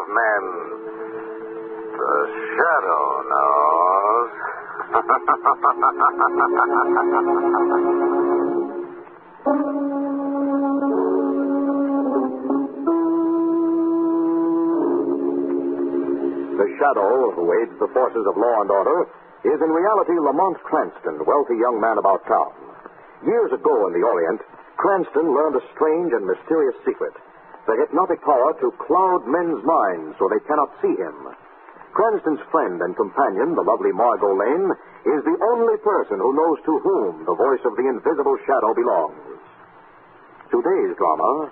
men. The shadow knows. The shadow who aids the forces of law and order is in reality Lamont Cranston, wealthy young man about town. Years ago in the Orient, Cranston learned a strange and mysterious secret, the hypnotic power to cloud men's minds so they cannot see him. Cranston's friend and companion, the lovely Margot Lane, is the only person who knows to whom the voice of the invisible shadow belongs. Today's drama,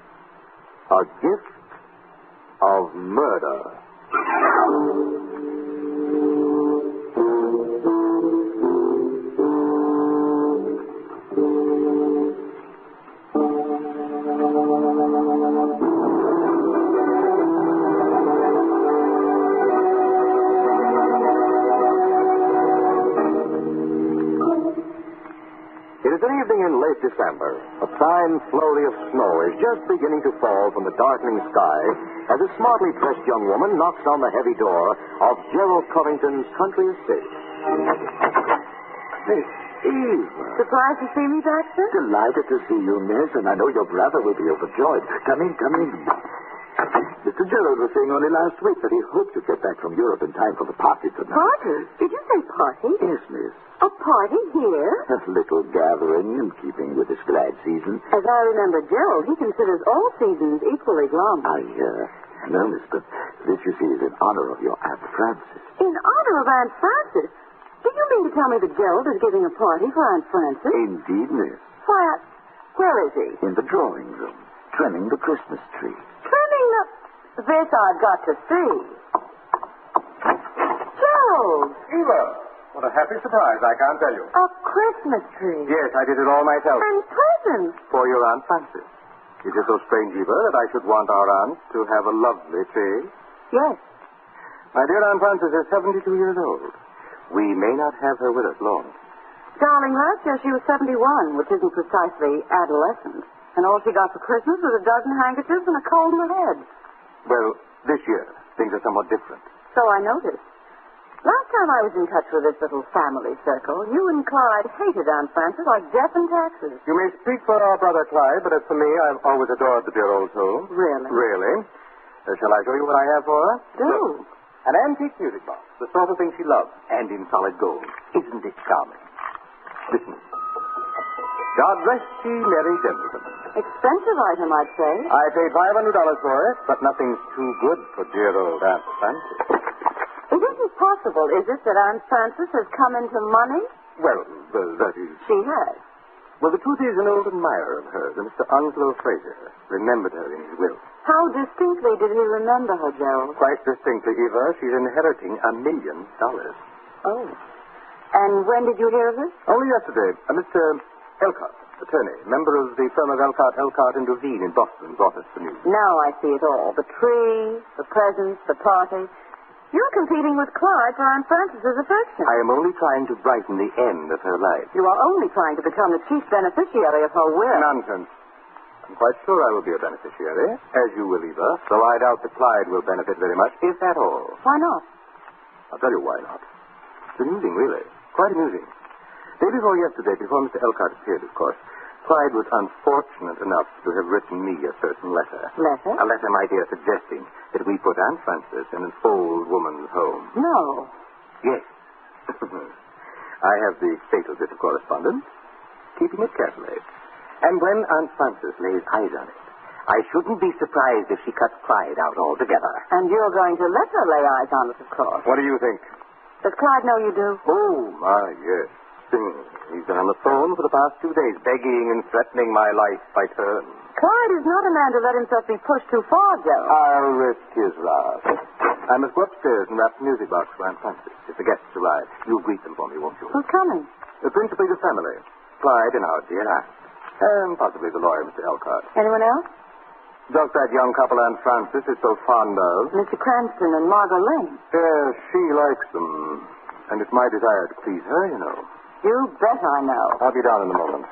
A Gift of Murder. It is an evening in late December. A fine flurry of snow is just beginning to fall from the darkening sky as a smartly dressed young woman knocks on the heavy door of Gerald Covington's country estate. Miss Eve. Surprised to see me, Baxter? Delighted to see you, miss, and I know your brother will be overjoyed. Come in, come in. Mr. Gerald was saying only last week that he hoped to get back from Europe in time for the party tonight. Party? Did you say party? Yes, miss. A party here? A little gathering in keeping with this glad season. As I remember Gerald, he considers all seasons equally glum. I know, miss, but this, you see, is in honor of your Aunt Frances. In honor of Aunt Frances? Do you mean to tell me that Gerald is giving a party for Aunt Frances? Indeed, miss. Why, where is he? In the drawing room, trimming the Christmas tree. Trimming the... This I've got to see. Gerald! Eva, what a happy surprise, I can't tell you. A Christmas tree. Yes, I did it all myself. And presents. For your Aunt Frances. Is it so strange, Eva, that I should want our aunt to have a lovely tree? Yes. My dear Aunt Frances is 72 years old. We may not have her with us long. Darling, last year she was 71, which isn't precisely adolescent. And all she got for Christmas was a dozen handkerchiefs and a cold in the head. Well, this year, things are somewhat different. So I noticed. Last time I was in touch with this little family circle, you and Clyde hated Aunt Frances like death and taxes. You may speak for our brother Clyde, but as for me, I've always adored the dear old soul. Really? Really? Shall I show you what I have for her? Do. Look, an antique music box, the sort of thing she loves, and in solid gold. Isn't it charming? Listen. God rest ye merry gentlemen. Expensive item, I'd say. I paid $500 for it, but nothing's too good for dear old Aunt Frances. It isn't possible, is it, that Aunt Frances has come into money? Well, that is... She has. Well, the truth is, an old admirer of hers, a Mr. Onslow Fraser, remembered her in his will. How distinctly did he remember her, Gerald? Quite distinctly, Eva. She's inheriting $1 million. Oh. And when did you hear of it? Only yesterday. Mr. Elcott, attorney, member of the firm of Elcott and Devine in Boston, brought us the news. Now I see it all. The tree, the presents, the party. You're competing with Clyde for Aunt Frances's affection. I am only trying to brighten the end of her life. You are only trying to become the chief beneficiary of her will. Nonsense. I'm quite sure I will be a beneficiary, as you will, Eva, though I doubt that Clyde will benefit very much, if at all. Why not? I'll tell you why not. It's amusing, really. Quite amusing. Day before yesterday, before Mr. Elcott appeared, of course, Clyde was unfortunate enough to have written me a certain letter. Letter? A letter, my dear, suggesting that we put Aunt Frances in an old woman's home. No. Yes. I have the fatal bit of correspondence, keeping it carefully. And when Aunt Frances lays eyes on it, I shouldn't be surprised if she cuts Clyde out altogether. And you're going to let her lay eyes on it, of course. What do you think? Does Clyde know you do? Oh, my, yes. He's been on the phone for the past 2 days, begging and threatening my life by turn. Clyde is not a man to let himself be pushed too far, Gerald. I'll risk his wrath. I must go upstairs and wrap the music box for Aunt Frances. If the guests arrive, you'll greet them for me, won't you? Who's coming? Principally the family. Clyde and our dear aunt. And possibly the lawyer, Mr. Elcott. Anyone else? Just that young couple Aunt Frances is so fond of. Mr. Cranston and Margot Lane. Yes, she likes them. And it's my desire to please her, you know. You bet I know. I'll be down in a moment.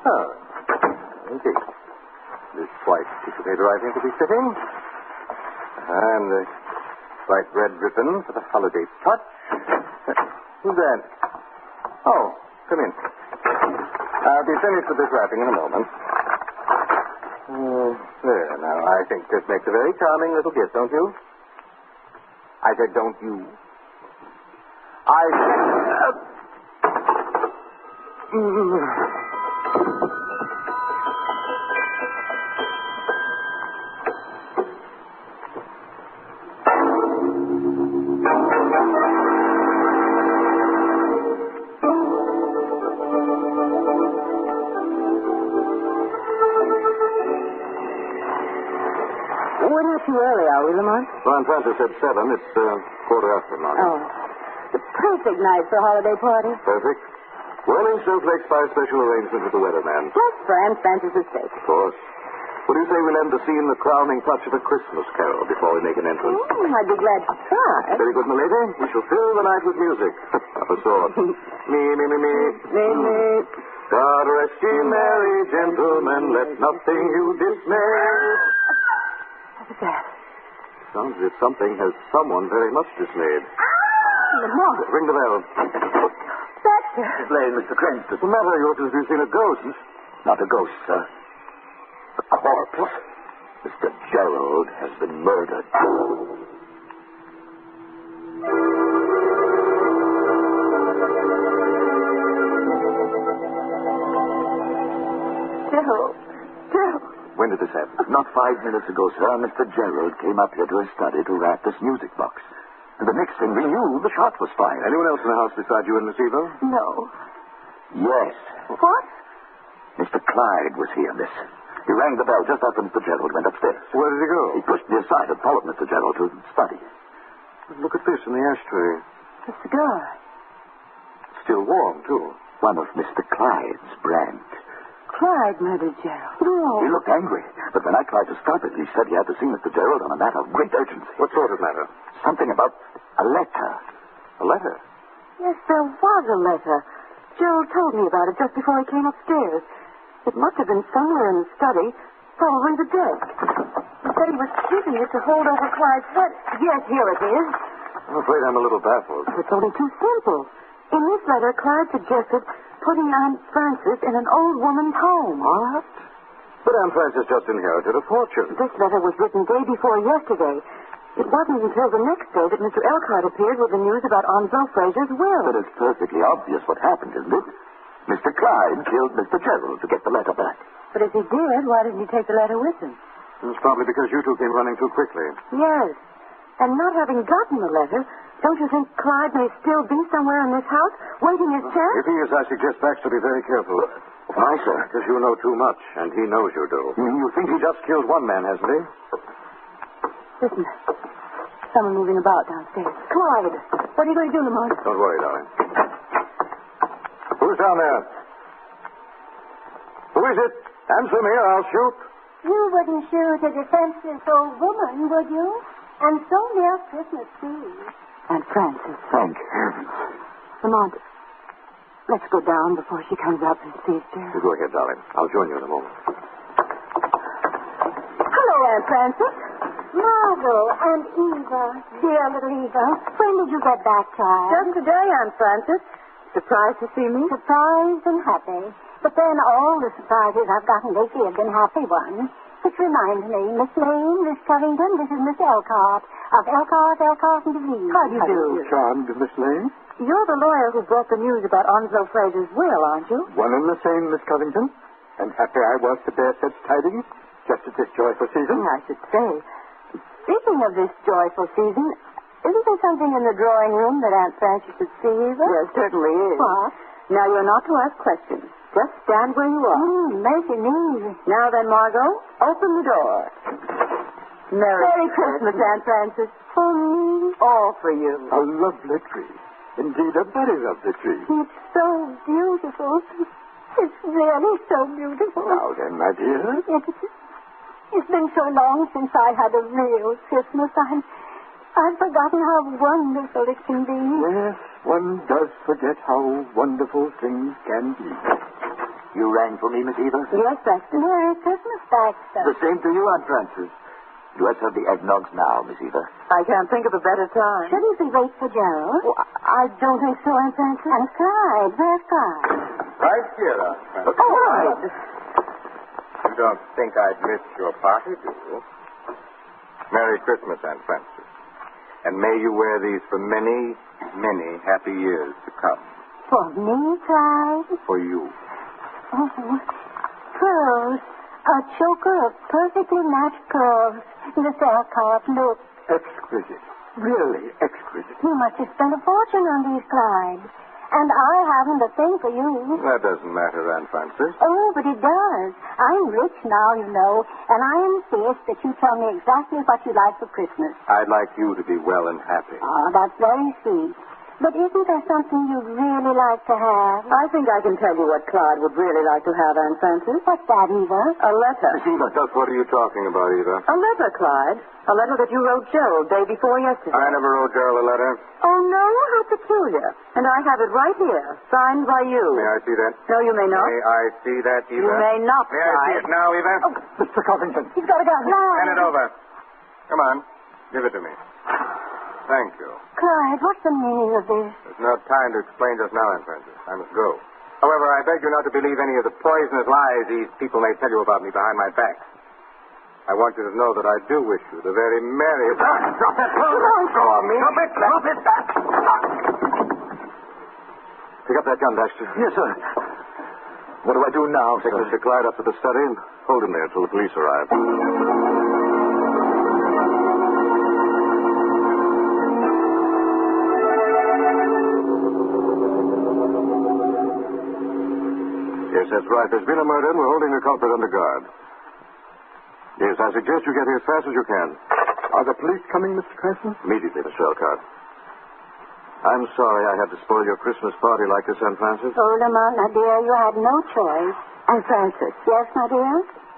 Oh, indeed. This white piece of paper, I think, will be fitting. And the bright red ribbon for the holiday touch. Who's that? Oh, come in. I'll be finished with this wrapping in a moment. There, now, I think this makes a very charming little gift, don't you? I said, don't you? I said... We're not too early, are we, Lamont? Aunt Frances said 7. It's 1:15 now. Oh. The perfect night for a holiday party. Perfect. Well, in Snowflakes by special arrangement with the weatherman. Just for Aunt Frances' sake. Of course. What do you say we lend the scene the crowning touch of a Christmas carol before we make an entrance? I'd be glad to try. Very good, milady. We shall fill the night with music. Of a sort. Me, me, me, me. Me, me. God rest ye merry gentlemen, let nothing you dismay. What was that? Sounds as if something has someone very much dismayed. Lamont. Ring the bell. Baxter. Explain, Mr. Cranston. What's the matter? You ought to have seen a ghost. Not a ghost, sir. A corpse. Mr. Gerald has been murdered. Gerald. When did this happen? Not 5 minutes ago, sir, Mr. Gerald came up here to his study to wrap this music box. And the next thing we knew, the shot was fired. Anyone else in the house beside you and Miss Eva? No. Yes. What? Mr. Clyde was here, miss. He rang the bell just after Mr. Gerald went upstairs. Where did he go? He pushed me aside and followed Mr. Gerald to his study. Look at this in the ashtray. The cigar. It's still warm, too. One of Mr. Clyde's brand. Clyde murdered Gerald. No. He looked angry, but when I tried to stop it, he said he had to see Mr. Gerald on a matter of great urgency. What sort of matter? Something about a letter. A letter? Yes, there was a letter. Gerald told me about it just before he came upstairs. It must have been somewhere in the study, probably the desk. He said he was keeping it to hold over Clyde's head. Yes, here it is. I'm afraid I'm a little baffled. It's only too simple. In this letter, Clyde suggested putting Aunt Frances in an old woman's home. What? But Aunt Frances just inherited a fortune. This letter was written day before yesterday. It wasn't until the next day that Mr. Elcott appeared with the news about Onslow Fraser's will. But it's perfectly obvious what happened, isn't it? Mr. Clyde killed Mr. Gerald to get the letter back. But if he did, why didn't he take the letter with him? It's probably because you two came running too quickly. Yes. And not having gotten the letter, don't you think Clyde may still be somewhere in this house, waiting his chance? If he is, I suggest Baxter be very careful. Why, sir? Because you know too much, and he knows you do. You think He just killed one man, hasn't he? Listen. Someone moving about downstairs. Clyde, what are you going to do, Lamont? Don't worry, darling. Who's down there? Who is it? Answer me or I'll shoot. You wouldn't shoot a defenseless old woman, would you? And so near Christmas Eve. Aunt Frances. Thank heavens. Lamont, let's go down before she comes up and sees Gerald. You go ahead, darling. I'll join you in a moment. Hello, Aunt Frances. Margot and Eva, dear little Eva, when did you get back, child? Just today, Aunt Frances. Surprised to see me? Surprised and happy. But then all the surprises I've gotten lately have been happy ones. Which reminds me, Miss Lane, Miss Covington, this is Miss Elcott, of Elcott and DeVere. How do you do? Charmed, Miss Lane. You're the lawyer who brought the news about Onslow Fraser's will, aren't you? One and the same, Miss Covington. And happy I was to bear such tidings, just at this joyful season. I should say. Speaking of this joyful season, isn't there something in the drawing room that Aunt Frances should see, Eva? There certainly is. What? Now, you're not to ask questions. Just stand where you are. Mercy me. Now then, Margot, open the door. Merry Christmas, Aunt Frances. For me? All for you. A lovely tree. Indeed, a very lovely tree. It's so beautiful. It's really so beautiful. Now then, my dear. It's been so long since I had a real Christmas. I've forgotten how wonderful it can be. Yes, one does forget how wonderful things can be. You rang for me, Miss Eva? Yes, Baxter. Merry Christmas, Baxter. The same to you, Aunt Frances. Let's have the eggnogs now, Miss Eva. I can't think of a better time. Shouldn't we wait for Gerald? Oh, I don't think so, Aunt Frances. And Clyde. Where's Clyde? Right here, Aunt Frances. Clyde! You don't think I'd miss your party, do you? Merry Christmas, Aunt Frances. And may you wear these for many, many happy years to come. For me, Clyde? For you. Oh, pearls. A choker of perfectly matched pearls. Miss Elcott, look. Exquisite. Really exquisite. You must have spent a fortune on these, Clyde. And I haven't a thing for you. That doesn't matter, Aunt Frances. Oh, but it does. I'm rich now, you know, and I insist that you tell me exactly what you like for Christmas. I'd like you to be well and happy. Oh, that's very sweet. But isn't there something you'd really like to have? I think I can tell you what Clyde would really like to have, Aunt Frances. What's that, Eva? A letter. Miss Eva, Just what are you talking about, Eva? A letter, Clyde. A letter that you wrote Gerald day before yesterday. I never wrote Gerald a letter. Oh, no? How peculiar. And I have it right here, signed by you. May I see that? No, you may not. May I see that, Eva? You may not, May I see Clyde. it now, Eva? Mr. Covington. He's got a gun. Hand it over. Come on. Give it to me. Thank you. Clyde, what's the meaning of this? There's no time to explain just now, Aunt Frances. I must go. However, I beg you not to believe any of the poisonous lies these people may tell you about me behind my back. I want you to know that I do wish you the very merriest... Drop that phone. Don't throw on me. Drop it. Drop it. Pick up that gun, Baxter. Yes, sir. What do I do now, Take sir? Mr. Clyde up to the study and hold him there until the police arrive. Yes, that's right. There's been a murder, and we're holding the culprit under guard. Yes, I suggest you get here as fast as you can. Are the police coming, Mr. Cranston? Immediately, Mr. Elcott. I'm sorry I had to spoil your Christmas party like this, Aunt Frances. Oh, Lamont, my dear, you had no choice. Aunt Frances, Yes, my dear?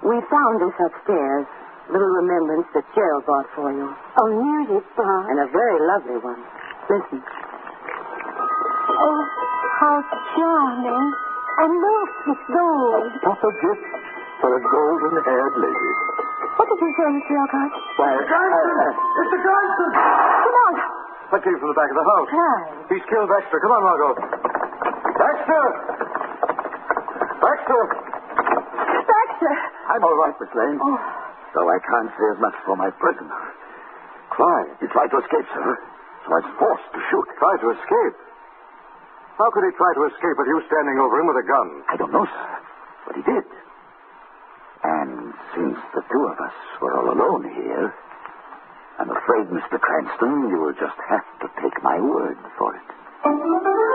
we found this upstairs. Little remembrance that Gerald bought for you. Oh, music, Bob. And a very lovely one. Listen. Oh, how charming. And look, it's gold. Proper gift for a golden-haired lady. What did you say, Mr. Elcott? Why, Mr. Johnson! Come on. That came from the back of the house. Clyde. He's killed Baxter. Come on, Margot. Baxter! Baxter! Baxter. I'm all right, Miss Lane. Oh. Though I can't say as much for my prisoner. Clyde. He tried to escape, sir. So I was forced to shoot. Tried to escape? How could he try to escape with you standing over him with a gun? I don't know, sir. But he did. And since the two of us were all alone here, I'm afraid, Mr. Cranston, you will just have to take my word for it.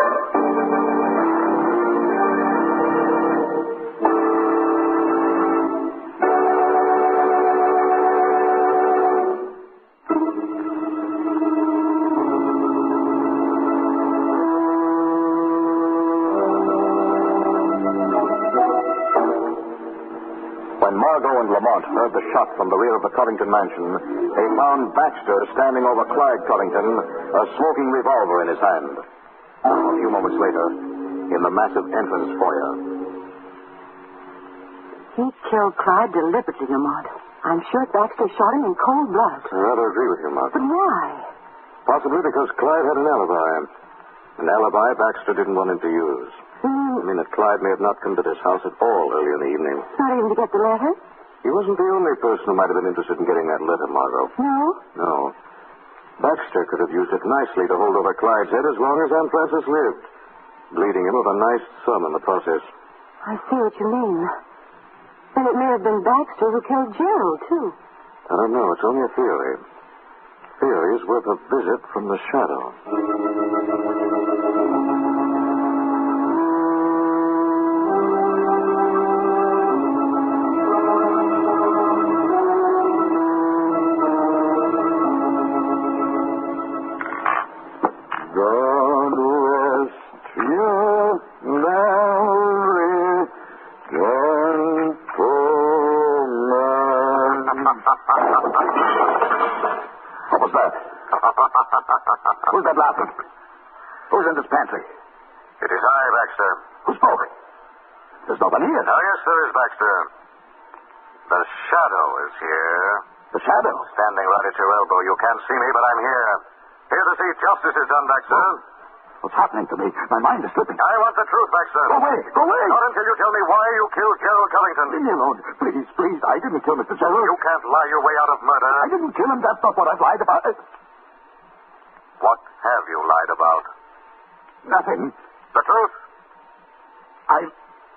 When Margot and Lamont heard the shot from the rear of the Covington mansion, they found Baxter standing over Clyde Covington, a smoking revolver in his hand. A few moments later, in the massive entrance foyer. He killed Clyde deliberately, Lamont. I'm sure Baxter shot him in cold blood. I rather agree with you, Margot. But why? Possibly because Clyde had an alibi. An alibi Baxter didn't want him to use. I mean that Clyde may have not come to this house at all early in the evening. Not even to get the letter? He wasn't the only person who might have been interested in getting that letter, Margot. No? No. Baxter could have used it nicely to hold over Clyde's head as long as Aunt Frances lived, bleeding him of a nice sum in the process. I see what you mean. Then it may have been Baxter who killed Gerald, too. I don't know. It's only a theory. Theory is worth a visit from the shadow. What was that? Who's that laughing? That's Clyde. Clyde. Clyde? Clyde? Clyde? Clyde? Clyde? Clyde? Clyde? Clyde? Clyde? Clyde? Clyde? Clyde? Clyde? Clyde? Clyde? Clyde? Clyde? Who's in this pantry? It is I, Baxter. Who spoke? There's nobody here. Oh, yes, there is, Baxter. The shadow is here. The shadow? Standing right at your elbow. You can't see me, but I'm here. Here to see justice is done, Baxter. What's happening to me? My mind is slipping. I want the truth, Baxter. Go away! Go away! Not until you tell me why you killed Gerald Covington. Leave me alone. Please, please. I didn't kill Mr. Gerald. You can't lie your way out of murder. I didn't kill him. That's not what I've lied about. What have you lied about? Nothing. The truth? I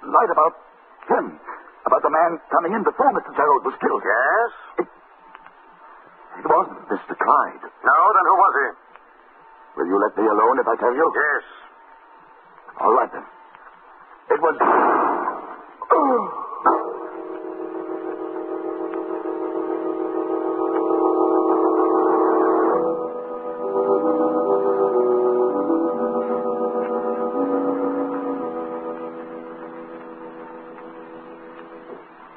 lied about him. About the man coming in before Mr. Gerald was killed. Yes? It wasn't Mr. Clyde. No, then who was he? Will you let me alone if I tell you? Yes. All right, then. It was...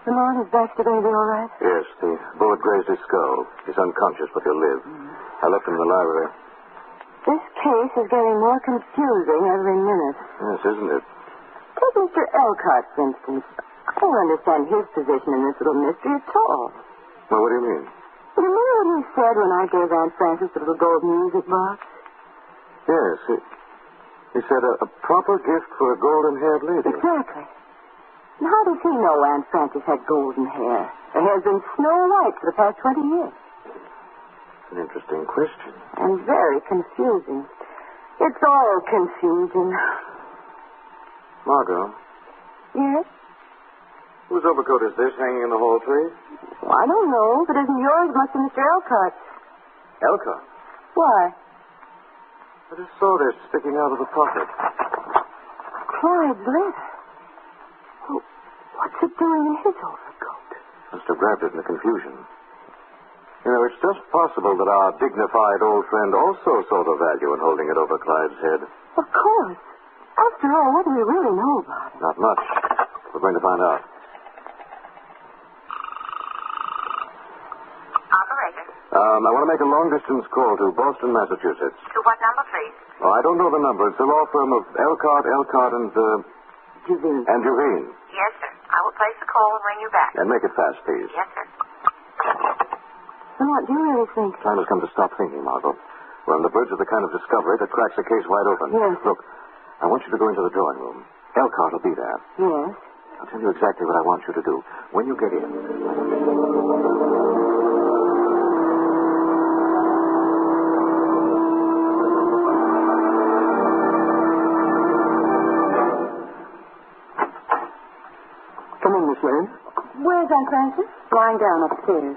Lamont, is Baxter going to be all right? Yes, the bullet grazed his skull. He's unconscious, but he'll live. I left him in the library. This case is getting more confusing every minute. Yes, isn't it? Take Mr. Elcott, for instance. I don't understand his position in this little mystery at all. Well, what do you mean? You remember what he said when I gave Aunt Frances the little gold music box? Yes, he said a proper gift for a golden-haired lady. Exactly. And how does he know Aunt Frances had golden hair? Her hair's been snow white for the past 20 years. An interesting question. And very confusing. It's all confusing. Margot, Yes? whose overcoat is this hanging in the hall tree? Well, I don't know. If it isn't yours, it must be Mr. Elcott's. Elcott. Why? I just saw this sticking out of the pocket. Clyde's letter. Well, what's it doing in his overcoat? Must have grabbed it in the confusion. You know, it's just possible that our dignified old friend also saw the value in holding it over Clyde's head. Of course. After all, what do we really know about it? Not much. We're going to find out. Operator. I want to make a long-distance call to Boston, Massachusetts. To what number, please? Oh, I don't know the number. It's the law firm of Elcott, and Juvine. Juvine. Yes, sir. I will place the call and ring you back. And make it fast, please. Yes, sir. What do you really think? Time has come to stop thinking, Margot. We're on the verge of the kind of discovery that cracks the case wide open. Yes. Look, I want you to go into the drawing room. Elcott will be there. Yes. I'll tell you exactly what I want you to do. When you get in... Come in, Miss Lane. Where's Aunt Frances? Lying down upstairs.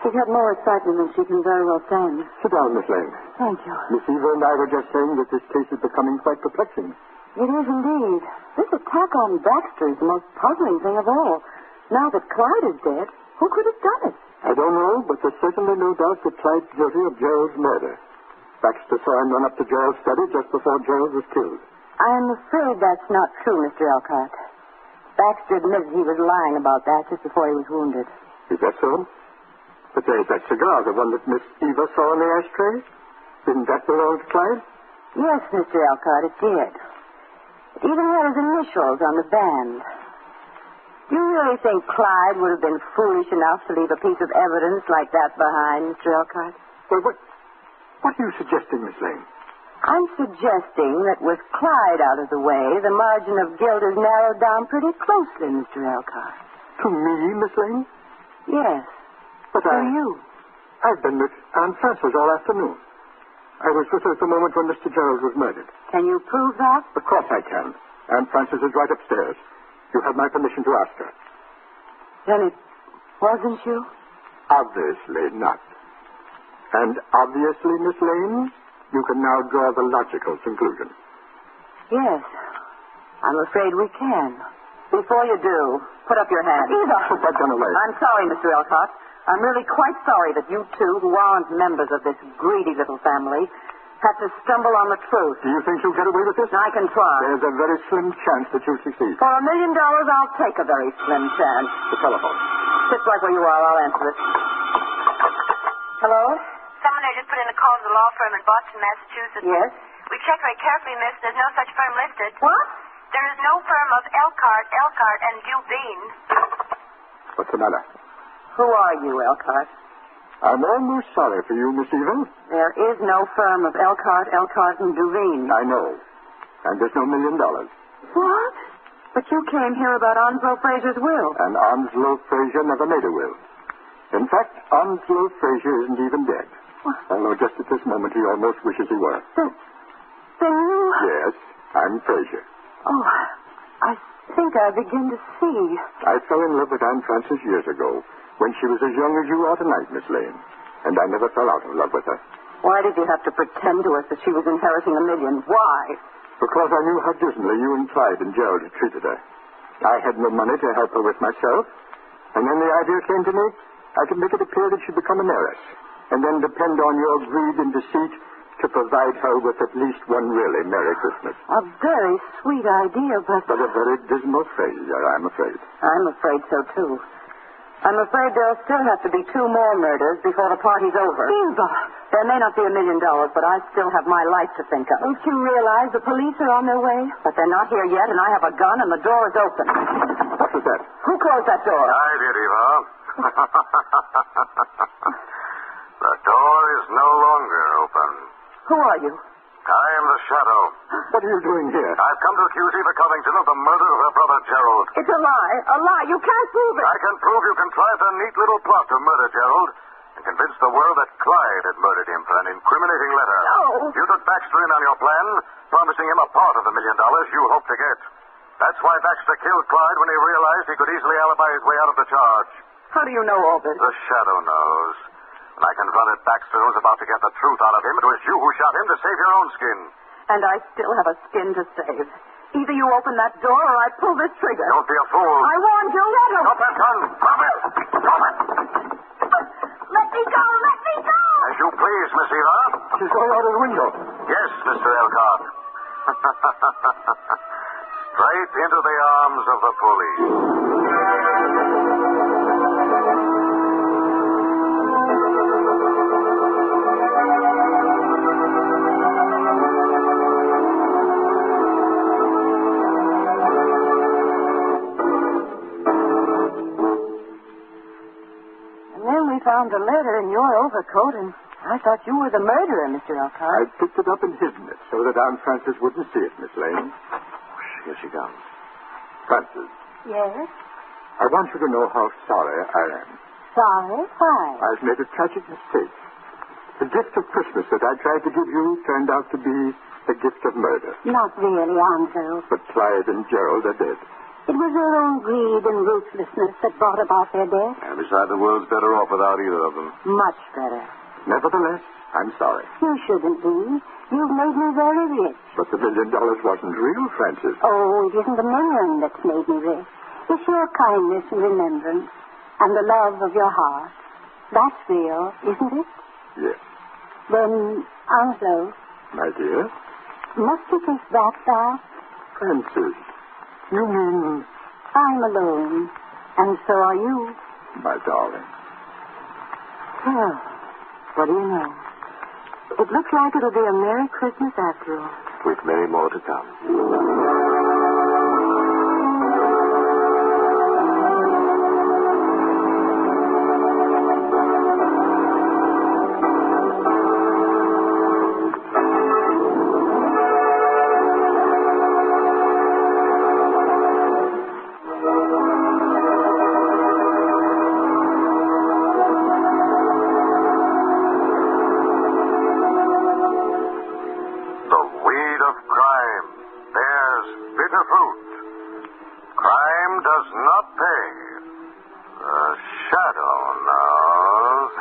She's had more excitement than she can very well stand. Sit down, Miss Lane. Thank you. Miss Eva and I were just saying that this case is becoming quite perplexing. It is indeed. This attack on Baxter is the most puzzling thing of all. Now that Clyde is dead, who could have done it? I don't know, but there's certainly no doubt that Clyde's guilty of Gerald's murder. Baxter saw him run up to Gerald's study just before Gerald was killed. I'm afraid that's not true, Mr. Elcott. Baxter admitted he was lying about that just before he was wounded. Is that so? But there's that cigar, the one that Miss Eva saw in the ashtray. Didn't that belong to Clyde? Yes, Mr. Elcott, it did. It even had his initials on the band. Do you really think Clyde would have been foolish enough to leave a piece of evidence like that behind, Mr. Elcott? Well, what are you suggesting, Miss Lane? I'm suggesting that with Clyde out of the way, the margin of guilt is narrowed down pretty closely, Mr. Elcott. To me, Miss Lane? Yes. But To you. I've been with Aunt Frances all afternoon. I was with her at the moment when Mr. Gerald was murdered. Can you prove that? Of course I can. Aunt Frances is right upstairs. You have my permission to ask her. Then it wasn't you? Obviously not. And obviously, Miss Lane, you can now draw the logical conclusion. Yes. I'm afraid we can. Before you do, put up your hand. Eva! Put that gun away. I'm sorry, Mr. Elcott. I'm really quite sorry that you two, who aren't members of this greedy little family, had to stumble on the truth. Do you think you'll get away with this? I can try. There's a very slim chance that you'll succeed. For $1 million, I'll take a very slim chance. The telephone. Sit right where you are. I'll answer it. Hello? Someone had just put in a call to the law firm in Boston, Massachusetts. Yes? We checked very carefully, miss. There's no such firm listed. What? There is no firm of Elkhart, and Dubin. What's the matter? Who are you, Elkhart? I'm almost sorry for you, Miss Eva. There is no firm of Elkhart, and Duveen. I know. And there's no $1 million. What? But you came here about Onslow Fraser's will. And Onslow Fraser never made a will. In fact, Onslow Fraser isn't even dead. What? Although just at this moment he almost wishes he were. Then you... Yes, I'm Fraser. Oh, I think I begin to see. I fell in love with Anne Francis years ago, when she was as young as you are tonight, Miss Lane. And I never fell out of love with her. Why did you have to pretend to us that she was inheriting $1 million? Why? Because I knew how dismally you and Clyde and Gerald had treated her. I had no money to help her with myself. And then the idea came to me, I could make it appear that she'd become an heiress. And then depend on your greed and deceit to provide her with at least one really Merry Christmas. A very sweet idea, but... But a very dismal failure, I'm afraid. I'm afraid so, too. I'm afraid there'll still have to be 2 more murders before the party's over. Eva! There may not be $1 million, but I still have my life to think of. Don't you realize the police are on their way? But they're not here yet, and I have a gun, and the door is open. What was that? Who closed that door? I did, Eva. The door is no longer open. Who are you? I am the Shadow. What are you doing here? I've come to accuse Eva Covington of the murder of her brother Gerald. It's a lie. A lie. You can't prove it. I can prove you contrived a neat little plot to murder Gerald and convince the world that Clyde had murdered him for an incriminating letter. No. You took Baxter in on your plan, promising him a part of the $1 million you hoped to get. That's why Baxter killed Clyde when he realized he could easily alibi his way out of the charge. How do you know all this? The Shadow knows. When I confronted Baxter, who was about to get the truth out of him, it was you who shot him to save your own skin. And I still have a skin to save. Either you open that door or I pull this trigger. Don't be a fool. I warned you. Let him. Drop that gun. Drop it. Drop it. Let me go! Let me go! As you please, Miss Eva. She's going out of the window. Yes, Mr. Elkhart. Straight into the arms of the police. Found a letter in your overcoat, and I thought you were the murderer, Mr. I Elkhart. picked it up and hidden it so that Aunt Frances wouldn't see it, Miss Lane. Here she comes. Frances, Yes? I want you to know how sorry I am. Sorry? Why? I've made a tragic mistake. The gift of Christmas that I tried to give you turned out to be a gift of murder. Not really, Ansel. But Clyde and Gerald are dead. It was their own greed and ruthlessness that brought about their death. And besides, the world's better off without either of them. Much better. Nevertheless, I'm sorry. You shouldn't be. You've made me very rich. But the $1 million wasn't real, Frances. Oh, it isn't the million that's made me rich. It's your kindness and remembrance and the love of your heart. That's real, isn't it? Yes. Then, Ansel, My dear? must you take that back? Frances, you mean... I'm alone, and so are you. My darling. Well, what do you know? It looks like it'll be a Merry Christmas after all. With many more to come. Shadow knows.